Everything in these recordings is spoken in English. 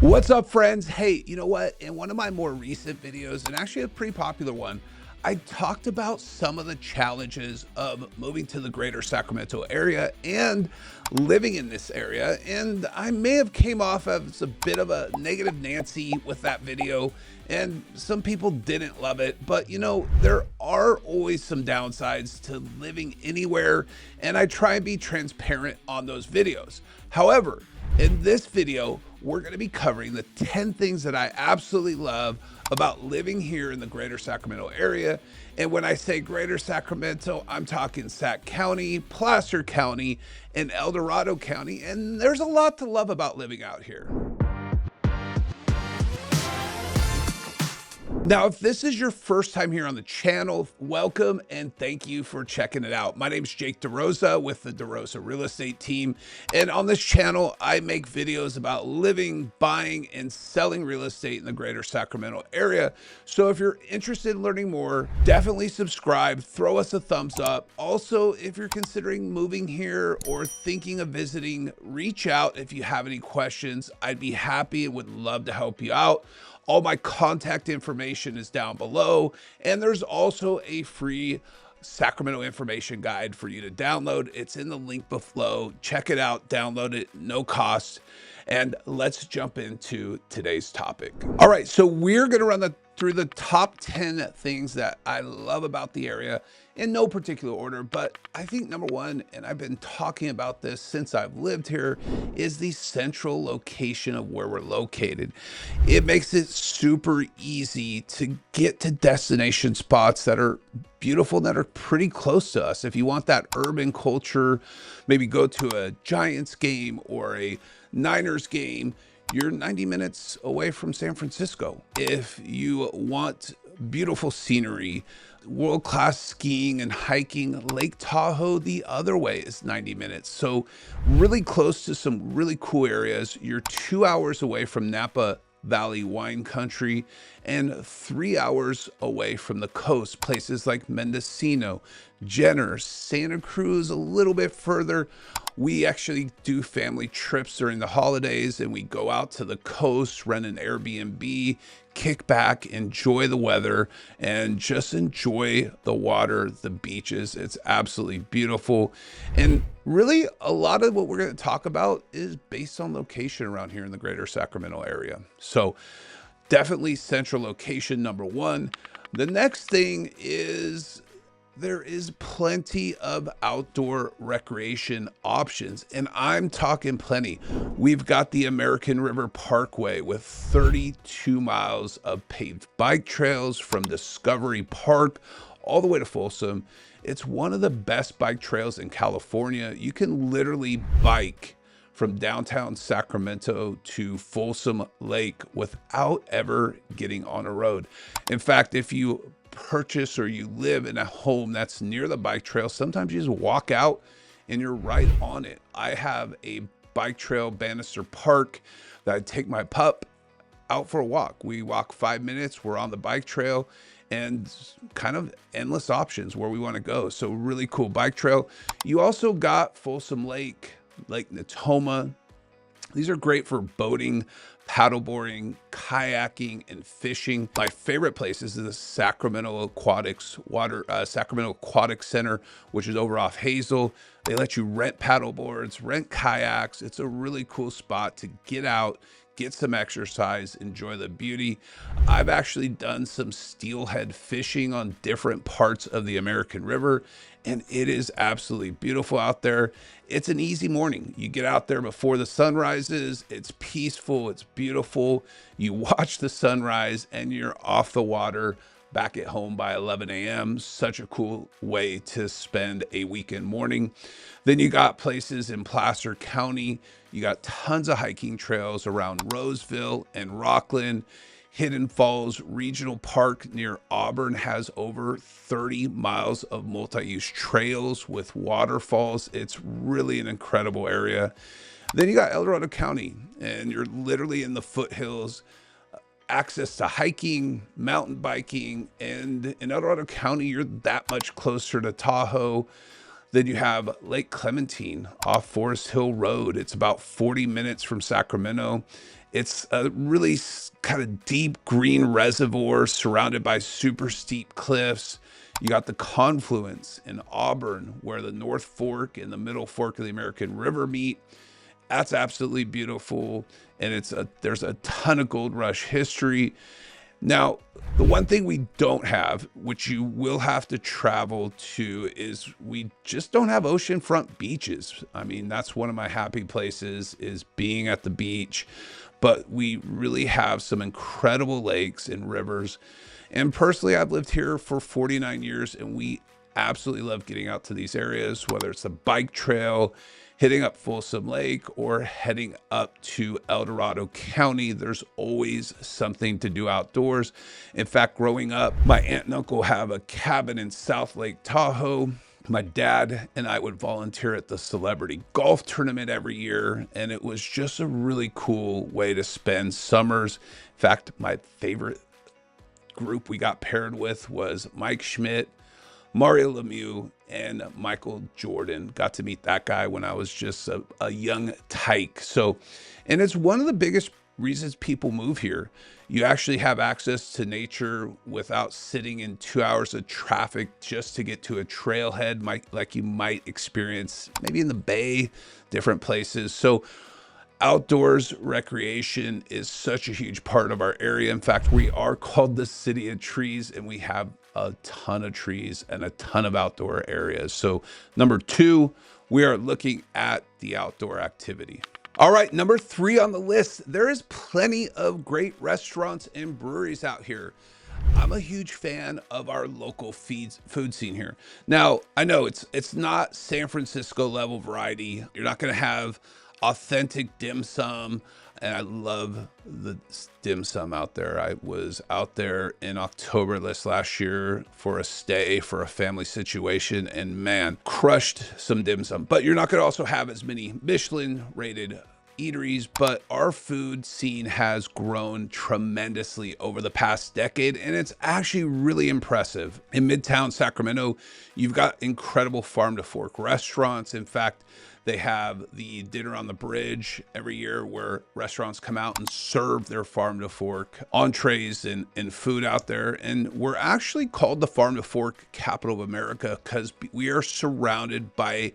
What's up, friends? Hey, you know what? In one of my more recent videos, and actually a pretty popular one, I talked about some of the challenges of moving to the greater Sacramento area and living in this area. And I may have came off as a bit of a negative Nancy with that video, and some people didn't love it. But you know, there are always some downsides to living anywhere, and I try and be transparent on those videos. However, in this video, we're going to be covering the 10 things that I absolutely love about living here in the greater Sacramento area. And when I say greater Sacramento, I'm talking Sac County, Placer County, and El Dorado County. And there's a lot to love about living out here. Now, if this is your first time here on the channel, welcome and thank you for checking it out. My name is Jake DeRosa with the DeRosa Real Estate Team. And on this channel, I make videos about living, buying, and selling real estate in the greater Sacramento area. So if you're interested in learning more, definitely subscribe, throw us a thumbs up. Also, if you're considering moving here or thinking of visiting, reach out if you have any questions. I'd be happy and would love to help you out. All my contact information is down below, and there's also a free Sacramento information guide for you to download. It's in the link below. Check it out, download it, no cost. And let's jump into today's topic. All right, so we're gonna run through the top 10 things that I love about the area in no particular order, but I think number one, and I've been talking about this since I've lived here, is the central location of where we're located. It makes it super easy to get to destination spots that are beautiful, that are pretty close to us. If you want that urban culture, maybe go to a Giants game or a Niners game, you're 90 minutes away from San Francisco. If you want beautiful scenery, world-class skiing and hiking, Lake Tahoe the other way is 90 minutes. So really close to some really cool areas. You're 2 hours away from Napa Valley wine country and 3 hours away from the coast. Places like Mendocino, Jenner, Santa Cruz, a little bit further. We actually do family trips during the holidays and we go out to the coast, rent an Airbnb, kick back, enjoy the weather, and just enjoy the water, the beaches. It's absolutely beautiful. And really, a lot of what we're going to talk about is based on location around here in the greater Sacramento area. So definitely central location, number one. The next thing is there is plenty of outdoor recreation options, and I'm talking plenty. We've got the American River Parkway with 32 miles of paved bike trails from Discovery Park all the way to Folsom. It's one of the best bike trails in California. You can literally bike from downtown Sacramento to Folsom Lake without ever getting on a road. In fact, if you purchase or you live in a home that's near the bike trail, sometimes you just walk out and you're right on it. I have a bike trail, Bannister Park, that I take my pup out for a walk. We walk 5 minutes, we're on the bike trail, and kind of endless options where we want to go. So really cool bike trail. You also got Folsom Lake, Lake Natoma. These are great for boating, paddleboarding, kayaking, and fishing. My favorite places is the Sacramento Aquatics Sacramento Aquatic Center, which is over off Hazel. They let you rent paddleboards, rent kayaks. It's a really cool spot to get out, get some exercise, enjoy the beauty. I've actually done some steelhead fishing on different parts of the American River, and it is absolutely beautiful out there. It's an easy morning. You get out there before the sun rises. It's peaceful, it's beautiful. You watch the sunrise and you're off the water back at home by 11 a.m. Such a cool way to spend a weekend morning. Then you got places in Placer County. You got tons of hiking trails around Roseville and Rockland. Hidden Falls Regional Park near Auburn has over 30 miles of multi-use trails with waterfalls. It's really an incredible area. Then you got El Dorado County, and you're literally in the foothills. Access to hiking, mountain biking, and in El Dorado County, you're that much closer to Tahoe. Then you have Lake Clementine off Forest Hill Road. It's about 40 minutes from Sacramento. It's a really kind of deep green reservoir surrounded by super steep cliffs. You got the confluence in Auburn where the North Fork and the Middle Fork of the American River meet. That's absolutely beautiful. And there's a ton of gold rush history. Now, the one thing we don't have, which you will have to travel to, is we just don't have oceanfront beaches. I mean, that's one of my happy places, is being at the beach. But we really have some incredible lakes and rivers. And personally, I've lived here for 49 years, and we absolutely love getting out to these areas, whether it's a bike trail, hitting up Folsom Lake, or heading up to Dorado County. There's always something to do outdoors. In fact, growing up, my aunt and uncle have a cabin in South Lake Tahoe. My dad and I would volunteer at the celebrity golf tournament every year, and it was just a really cool way to spend summers. In fact, my favorite group we got paired with was Mike Schmidt, Mario Lemieux, and Michael Jordan. Got to meet that guy when I was just a young tyke. So, and it's one of the biggest reasons people move here. You actually have access to nature without sitting in 2 hours of traffic just to get to a trailhead like you might experience maybe in the Bay, different places. So outdoors recreation is such a huge part of our area. In fact, we are called the City of Trees, and we have a ton of trees and a ton of outdoor areas. So number 2, we are looking at the outdoor activity. All right, number 3 on the list, there is plenty of great restaurants and breweries out here. I'm a huge fan of our local food scene here. Now, I know it's not San Francisco level variety. You're not going to have authentic dim sum, and I love the dim sum out there. I was out there in October last year for a stay for a family situation, and man, crushed some dim sum. But you're not going to also have as many Michelin rated eateries, but our food scene has grown tremendously over the past decade, and it's actually really impressive. In Midtown Sacramento, you've got incredible farm to fork restaurants. In fact, they have the Dinner on the Bridge every year where restaurants come out and serve their farm to fork entrees and food out there. And we're actually called the farm to fork capital of America because we are surrounded by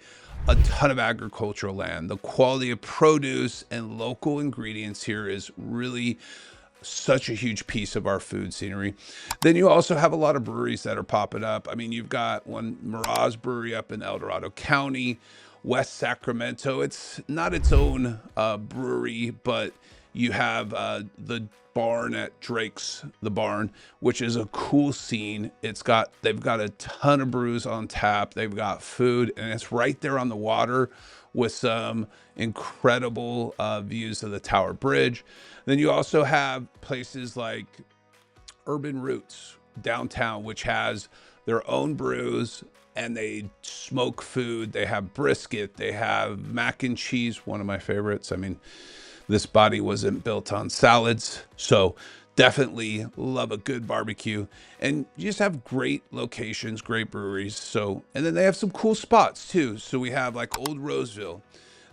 a ton of agricultural land. The quality of produce and local ingredients here is really such a huge piece of our food scenery. Then you also have a lot of breweries that are popping up. I mean, you've got one Mirage Brewery up in Dorado County, West Sacramento. It's not its own brewery, but you have the barn at Drake's, the barn, which is a cool scene. They've got a ton of brews on tap. They've got food, and it's right there on the water with some incredible views of the Tower Bridge. Then you also have places like Urban Roots downtown, which has their own brews, and they smoke food. They have brisket, they have mac and cheese, one of my favorites. I mean, this body wasn't built on salads, so definitely love a good barbecue. And you just have great locations, great breweries. So, and then they have some cool spots too. So we have like Old Roseville.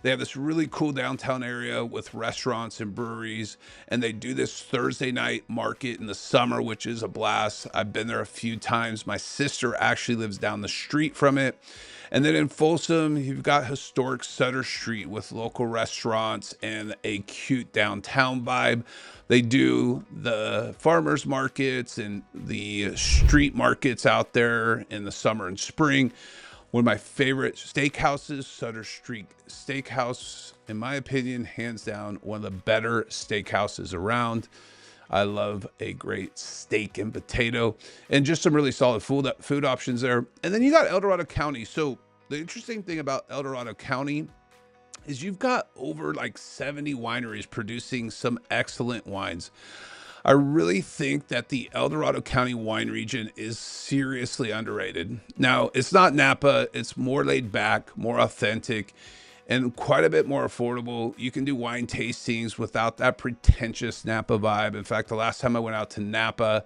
They have this really cool downtown area with restaurants and breweries, and they do this Thursday night market in the summer, which is a blast. I've been there a few times. My sister actually lives down the street from it. And then in Folsom, you've got historic Sutter Street with local restaurants and a cute downtown vibe. They do the farmers markets and the street markets out there in the summer and spring. One of my favorite steakhouses, Sutter Street Steakhouse, in my opinion, hands down, one of the better steakhouses around. I love a great steak and potato, and just some really solid food options there. And then you got Dorado County. So the interesting thing about Dorado County is you've got over like 70 wineries producing some excellent wines. I really think that the Dorado County wine region is seriously underrated. Now, it's not Napa. It's more laid back, more authentic, and quite a bit more affordable. You can do wine tastings without that pretentious Napa vibe. In fact, the last time I went out to Napa,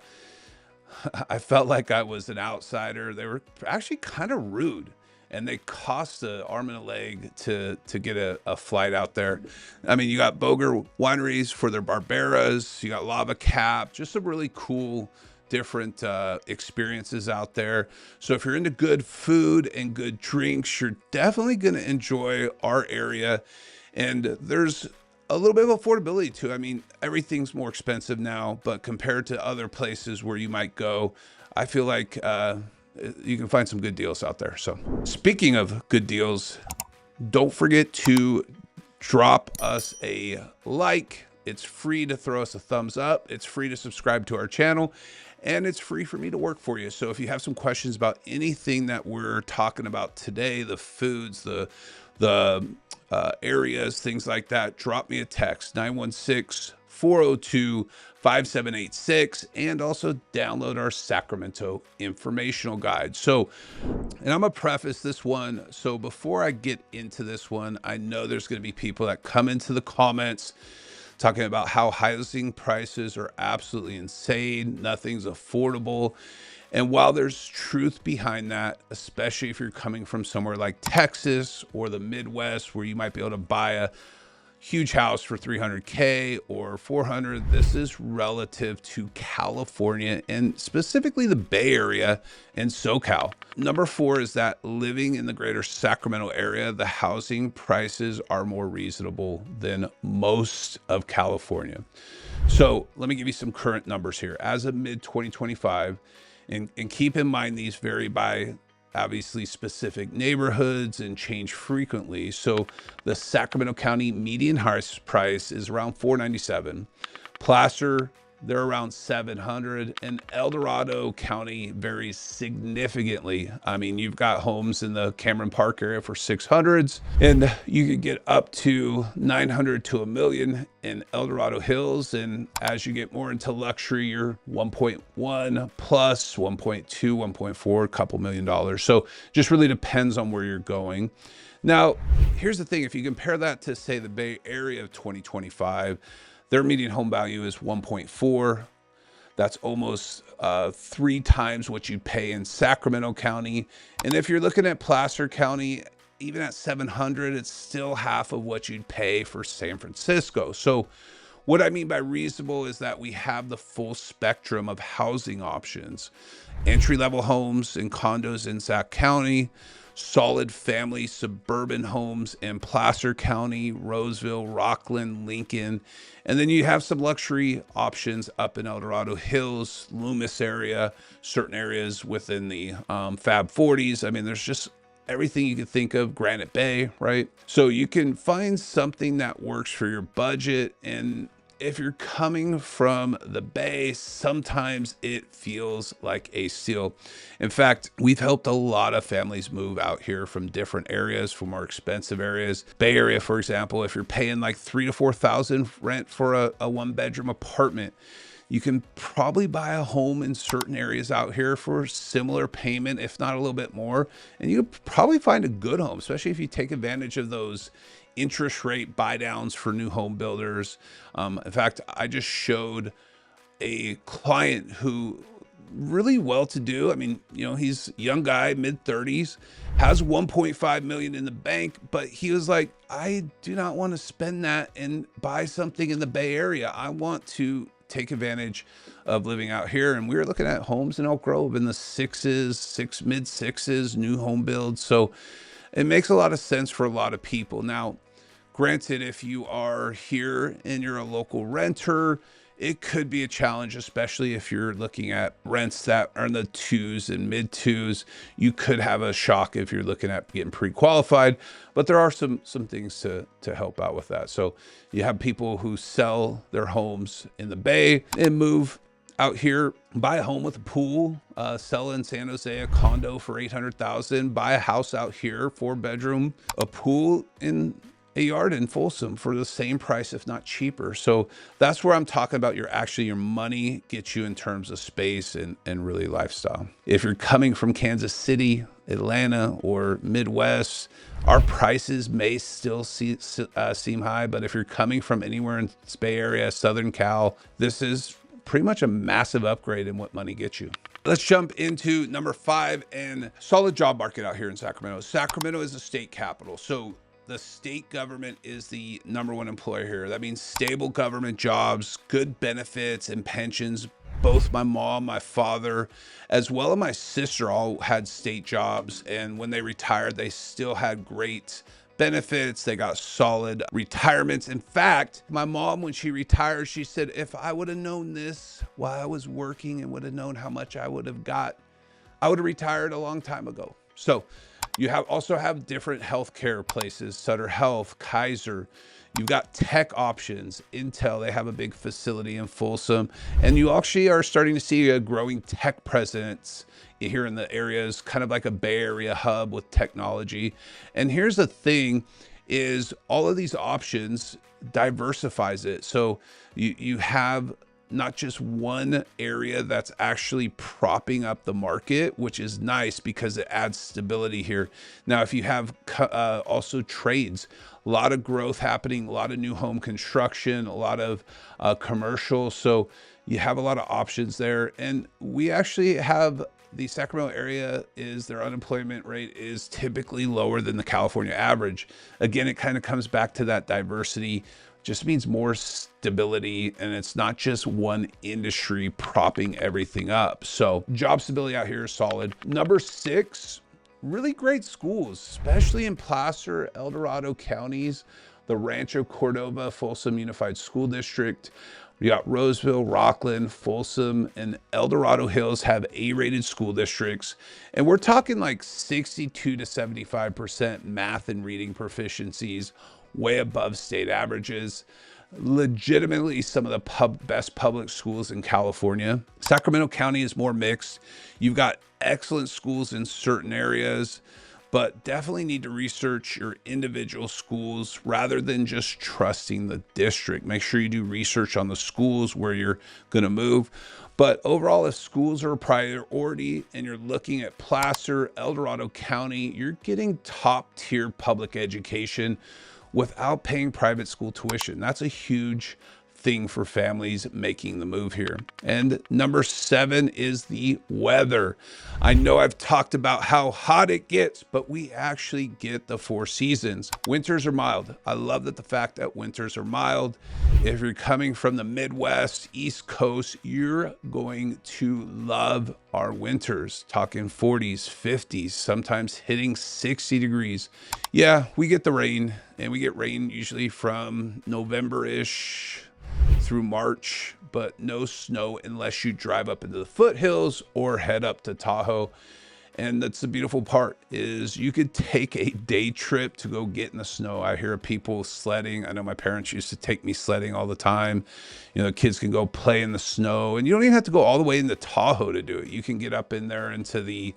I felt like I was an outsider. They were actually kind of rude. and they cost an arm and a leg to get a flight out there. I mean, you got Boger wineries for their Barberas, you got Lava Cap, just some really cool different experiences out there. So if you're into good food and good drinks, you're definitely going to enjoy our area. And there's a little bit of affordability too. I mean, everything's more expensive now, but compared to other places where you might go, I feel like you can find some good deals out there. So speaking of good deals, don't forget to drop us a like. It's free to throw us a thumbs up. It's free to subscribe to our channel, and it's free for me to work for you. So if you have some questions about anything that we're talking about today, the foods, the areas, things like that, drop me a text, 916-402-5786, and also download our Sacramento informational guide. So, and I'm gonna preface this one. So before I get into this one, I know there's gonna be people that come into the comments talking about how housing prices are absolutely insane, nothing's affordable. And while there's truth behind that, especially if you're coming from somewhere like Texas or the Midwest, where you might be able to buy a huge house for 300K or 400, this is relative to California and specifically the Bay Area and SoCal. Number 4 is that living in the greater Sacramento area, the housing prices are more reasonable than most of California. So let me give you some current numbers here. As of mid 2025, and keep in mind these vary by obviously specific neighborhoods and change frequently. So the Sacramento County median house price is around $497. Placer, they're around 700, and El Dorado County varies significantly. I mean, you've got homes in the Cameron Park area for 600s, and you could get up to 900 to $1 million in El Dorado Hills. And as you get more into luxury, you're 1.1 plus 1.2, 1.4, a couple $1 million. So just really depends on where you're going. Now, here's the thing. If you compare that to, say, the Bay Area of 2025, their median home value is 1.4. That's almost 3 times what you'd pay in Sacramento County. And if you're looking at Placer County, even at 700, it's still half of what you'd pay for San Francisco. So what I mean by reasonable is that we have the full spectrum of housing options. Entry-level homes and condos in Sac County, solid family suburban homes in Placer County, Roseville, Rockland, Lincoln. And then you have some luxury options up in El Dorado Hills, Loomis area, certain areas within the Fab 40s. I mean, there's just everything you could think of, Granite Bay, right? So you can find something that works for your budget. And if you're coming from the Bay, sometimes it feels like a steal. In fact, we've helped a lot of families move out here from different areas, from more expensive areas. Bay Area, for example, if you're paying like $3,000 to $4,000 rent for a 1-bedroom apartment, you can probably buy a home in certain areas out here for similar payment, if not a little bit more. And you could probably find a good home, especially if you take advantage of those interest rate buy downs for new home builders. In fact, I just showed a client who really well-to-do. I mean, you know, he's a young guy, mid-30s, has 1.5 million in the bank, but he was like, I do not want to spend that and buy something in the Bay Area. I want to take advantage of living out here. And we were looking at homes in Elk Grove in the mid sixes, new home builds. So it makes a lot of sense for a lot of people. Now, granted, if you are here and you're a local renter, it could be a challenge, especially if you're looking at rents that are in the 2s and mid 2s. You could have a shock if you're looking at getting pre-qualified, but there are some things to help out with that. So you have people who sell their homes in the Bay and move out here, buy a home with a pool, sell in San Jose a condo for $800,000, buy a house out here, 4-bedroom, a pool in a yard in Folsom for the same price, if not cheaper. So that's where I'm talking about your money gets you in terms of space and really lifestyle. If you're coming from Kansas City, Atlanta, or Midwest, our prices may still seem high, but if you're coming from anywhere in the Bay Area, Southern Cal, this is pretty much a massive upgrade in what money gets you. Let's jump into number 5, and solid job market out here in Sacramento. Sacramento is the state capital, so the state government is the #1 employer here. That means stable government jobs, good benefits and pensions. Both my mom, my father, as well as my sister all had state jobs, and when they retired, they still had great benefits. They got solid retirements. In fact, my mom, when she retired, she said, if I would have known this while I was working and would have known how much I would have got, I would have retired a long time ago. So you also have different healthcare places, Sutter Health, Kaiser. You've got tech options, Intel, they have a big facility in Folsom. And you actually are starting to see a growing tech presence here in the areas, kind of like a Bay Area hub with technology. And here's the thing is all of these options diversifies it. So you have not just one area that's actually propping up the market, which is nice because it adds stability here. Now, if you have also trades, a lot of growth happening, a lot of new home construction, a lot of commercial. So you have a lot of options there. And we actually have the Sacramento area their unemployment rate is typically lower than the California average. Again, it kind of comes back to that diversity, just means more stability, and it's not just one industry propping everything up. So job stability out here is solid. Number 6, really great schools, especially in Placer, El Dorado counties, the Rancho Cordova, Folsom Unified School District. We got Roseville, Rockland, Folsom, and El Dorado Hills have A-rated school districts. And we're talking like 62 to 75% math and reading proficiencies, way above state averages. Legitimately some of the best public schools in California. Sacramento County is more mixed. You've got excellent schools in certain areas, but definitely need to research your individual schools rather than just trusting the district. Make sure you do research on the schools where you're going to move. But overall, if schools are a priority and you're looking at Placer, El Dorado County, you're getting top tier public education without paying private school tuition. That's a huge thing for families making the move here. And number 7 is the weather. I know I've talked about how hot it gets, but we actually get the 4 seasons. Winters are mild. I love the fact that winters are mild. If you're coming from the Midwest, East Coast, you're going to love our winters. Talking 40s, 50s, sometimes hitting 60 degrees. Yeah, we get the rain, and we get rain usually from November-ish through March, but no snow unless you drive up into the foothills or head up to Tahoe. And that's the beautiful part is you could take a day trip to go get in the snow. I hear of people sledding. I know my parents used to take me sledding all the time. You know, kids can go play in the snow, and you don't even have to go all the way into Tahoe to do it. You can get up in there into the,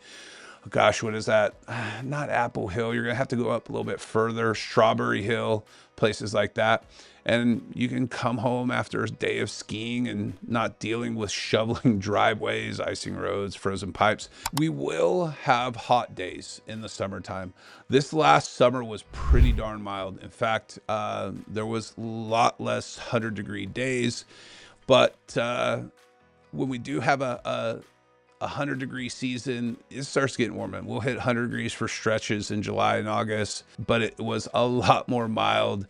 gosh, what is that? Not Apple Hill. You're gonna have to go up a little bit further, Strawberry Hill, places like that. And you can come home after a day of skiing and not dealing with shoveling driveways, icing roads, frozen pipes. We will have hot days in the summertime. This last summer was pretty darn mild. In fact, there was a lot less 100-degree days, but when we do have a 100-degree season, it starts getting warmer. We'll hit 100 degrees for stretches in July and August, but it was a lot more mild.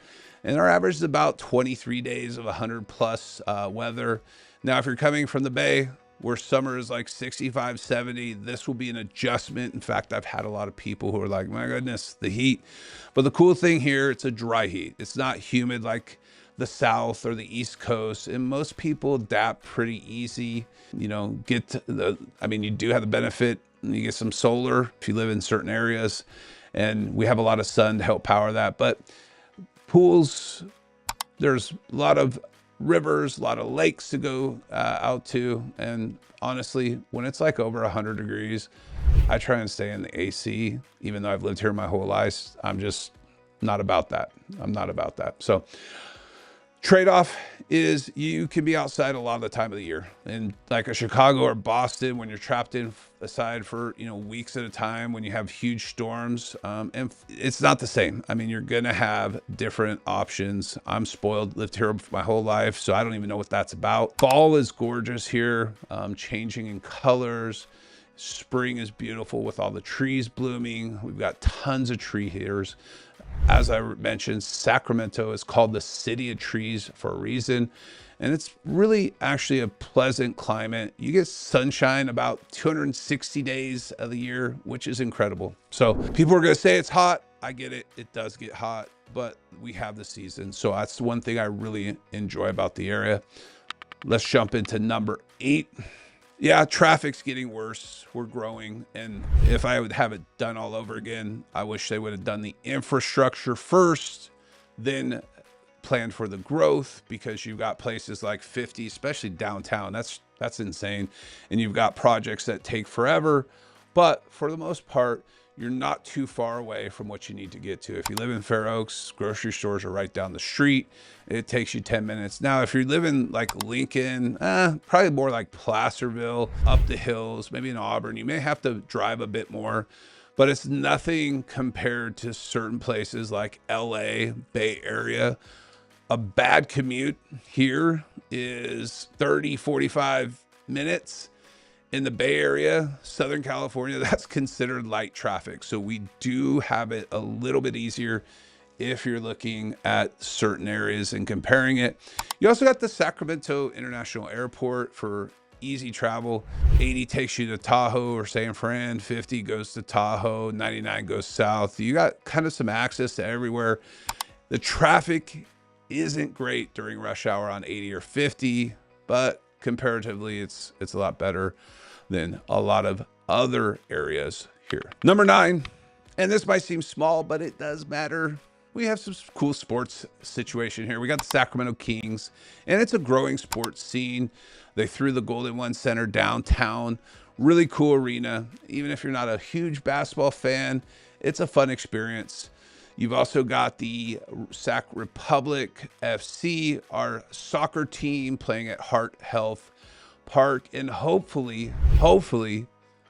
And our average is about 23 days of 100+ weather. Now, if you're coming from the Bay, where summer is like 65, 70, this will be an adjustment. In fact, I've had a lot of people who are like, my goodness, the heat. But the cool thing here, it's a dry heat. It's not humid like the South or the East Coast. And most people adapt pretty easy. You know, you do have the benefit. You get some solar if you live in certain areas. And we have a lot of sun to help power that. But pools, there's a lot of rivers, a lot of lakes to go out to. And honestly, when it's like over 100 degrees, I try and stay in the AC. Even though I've lived here my whole life, I'm just not about that. I'm not about that. So Trade-off is you can be outside a lot of the time of the year, and like a Chicago or Boston, when you're trapped inside for weeks at a time, when you have huge storms, and it's not the same. I mean, you're gonna have different options. I'm spoiled, lived here my whole life, so I don't even know what that's about. Fall is gorgeous here, changing in colors. Spring is beautiful with all the trees blooming. We've got tons of tree here. As I mentioned, Sacramento is called the city of trees for a reason. And it's really actually a pleasant climate. You get sunshine about 260 days of the year, which is incredible. So people are going to say it's hot. I get it. It does get hot, but we have the season. So that's one thing I really enjoy about the area. Let's jump into number 8. Yeah, traffic's getting worse. We're growing. And if I would have it done all over again, I wish they would have done the infrastructure first, then planned for the growth, because you've got places like 50, especially downtown. That's insane. And you've got projects that take forever. But for the most part, you're not too far away from what you need to get to. If you live in Fair Oaks, grocery stores are right down the street. It takes you 10 minutes. Now, if you're living like Lincoln, probably more like Placerville, up the hills, maybe in Auburn, you may have to drive a bit more, but it's nothing compared to certain places like LA, Bay Area. A bad commute here is 30, 45 minutes. In the Bay Area, Southern California, that's considered light traffic. So we do have it a little bit easier if you're looking at certain areas and comparing it. You also got the Sacramento International Airport for easy travel. 80 takes you to Tahoe or San Fran, 50 goes to Tahoe, 99 goes south. You got kind of some access to everywhere. The traffic isn't great during rush hour on 80 or 50, but comparatively, it's a lot better than a lot of other areas here. Number 9, and this might seem small, but it does matter. We have some cool sports situation here. We got the Sacramento Kings, and it's a growing sports scene. They threw the Golden One Center downtown. Really cool arena. Even if you're not a huge basketball fan, it's a fun experience. You've also got the Sac Republic FC, our soccer team, playing at Heart Health Park, and hopefully,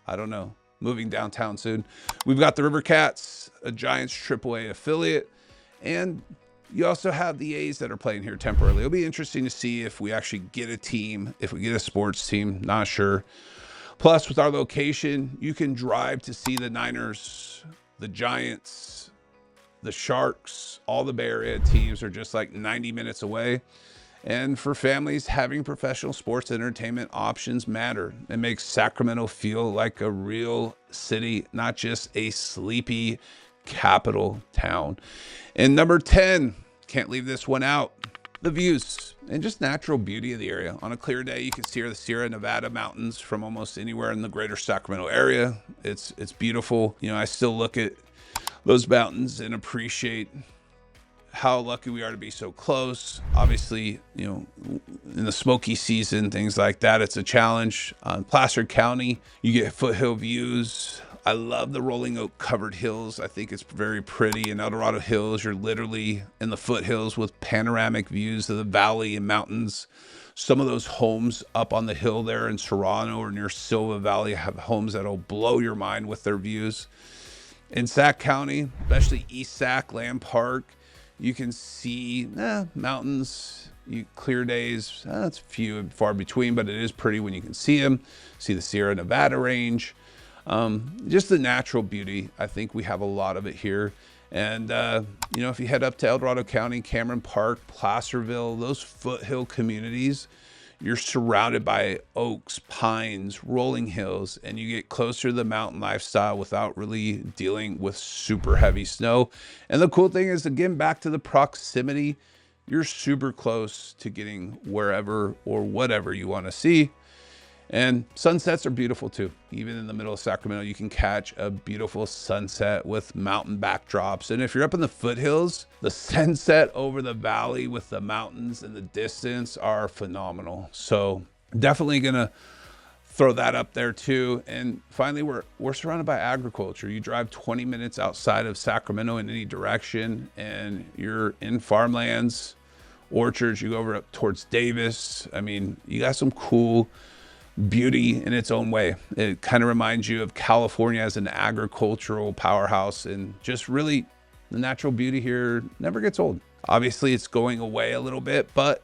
I don't know, moving downtown soon. We've got the River Cats, a Giants AAA affiliate, and you also have the A's that are playing here temporarily. It'll be interesting to see if we actually get a team, if we get a sports team, not sure. Plus, with our location, you can drive to see the Niners, the Giants, the Sharks. All the Bay Area teams are just like 90 minutes away. And for families, having professional sports entertainment options matter. It makes Sacramento feel like a real city, not just a sleepy capital town. And number 10, can't leave this one out, the views and just natural beauty of the area. On a clear day, you can see the Sierra Nevada mountains from almost anywhere in the greater Sacramento area. It's beautiful. I still look at those mountains and appreciate how lucky we are to be so close. Obviously, in the smoky season, things like that, it's a challenge. Placer County, you get foothill views. I love the rolling oak covered hills. I think it's very pretty. In El Dorado Hills, you're literally in the foothills with panoramic views of the valley and mountains. Some of those homes up on the hill there in Serrano or near Silva Valley have homes that'll blow your mind with their views. In Sac County, especially East Sac, Land Park, you can see mountains, clear days. It's few and far between, but it is pretty when you can see them. See the Sierra Nevada range. Just the natural beauty. I think we have a lot of it here. And, if you head up to El Dorado County, Cameron Park, Placerville, those foothill communities, you're surrounded by oaks, pines, rolling hills, and you get closer to the mountain lifestyle without really dealing with super heavy snow. And the cool thing is, again, back to the proximity, you're super close to getting wherever or whatever you want to see. And sunsets are beautiful too. Even in the middle of Sacramento, you can catch a beautiful sunset with mountain backdrops. And if you're up in the foothills, the sunset over the valley with the mountains in the distance are phenomenal. So definitely gonna throw that up there too. And finally, we're surrounded by agriculture. You drive 20 minutes outside of Sacramento in any direction, and you're in farmlands orchards. You go over up towards Davis. I mean, you got some cool beauty in its own way. It kind of reminds you of California as an agricultural powerhouse, and just really the natural beauty here never gets old. Obviously it's going away a little bit, but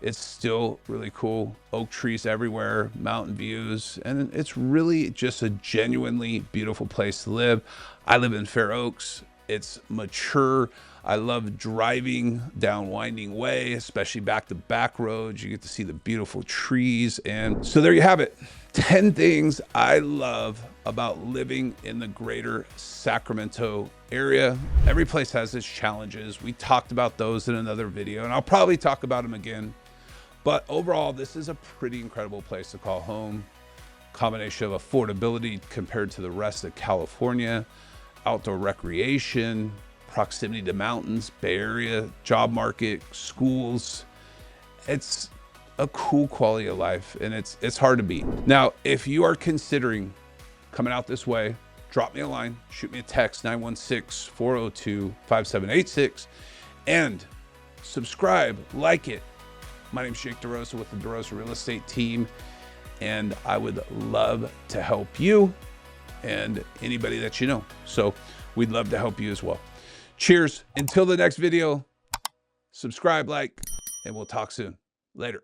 it's still really cool. Oak trees everywhere, mountain views, and it's really just a genuinely beautiful place to live. I live in Fair Oaks. It's mature. I love driving down winding way, especially back to back roads. You get to see the beautiful trees. And so there you have it. 10 things I love about living in the greater Sacramento area. Every place has its challenges. We talked about those in another video, and I'll probably talk about them again. But overall, this is a pretty incredible place to call home. Combination of affordability compared to the rest of California, outdoor recreation, proximity to mountains, Bay Area, job market, schools. It's a cool quality of life, and it's hard to beat. Now, if you are considering coming out this way, drop me a line, shoot me a text, 916-402-5786, and subscribe, like it. My name's Jake DeRosa with the DeRosa Real Estate Team, and I would love to help you and anybody that you know. So we'd love to help you as well. Cheers. Until the next video, subscribe, like, and we'll talk soon. Later.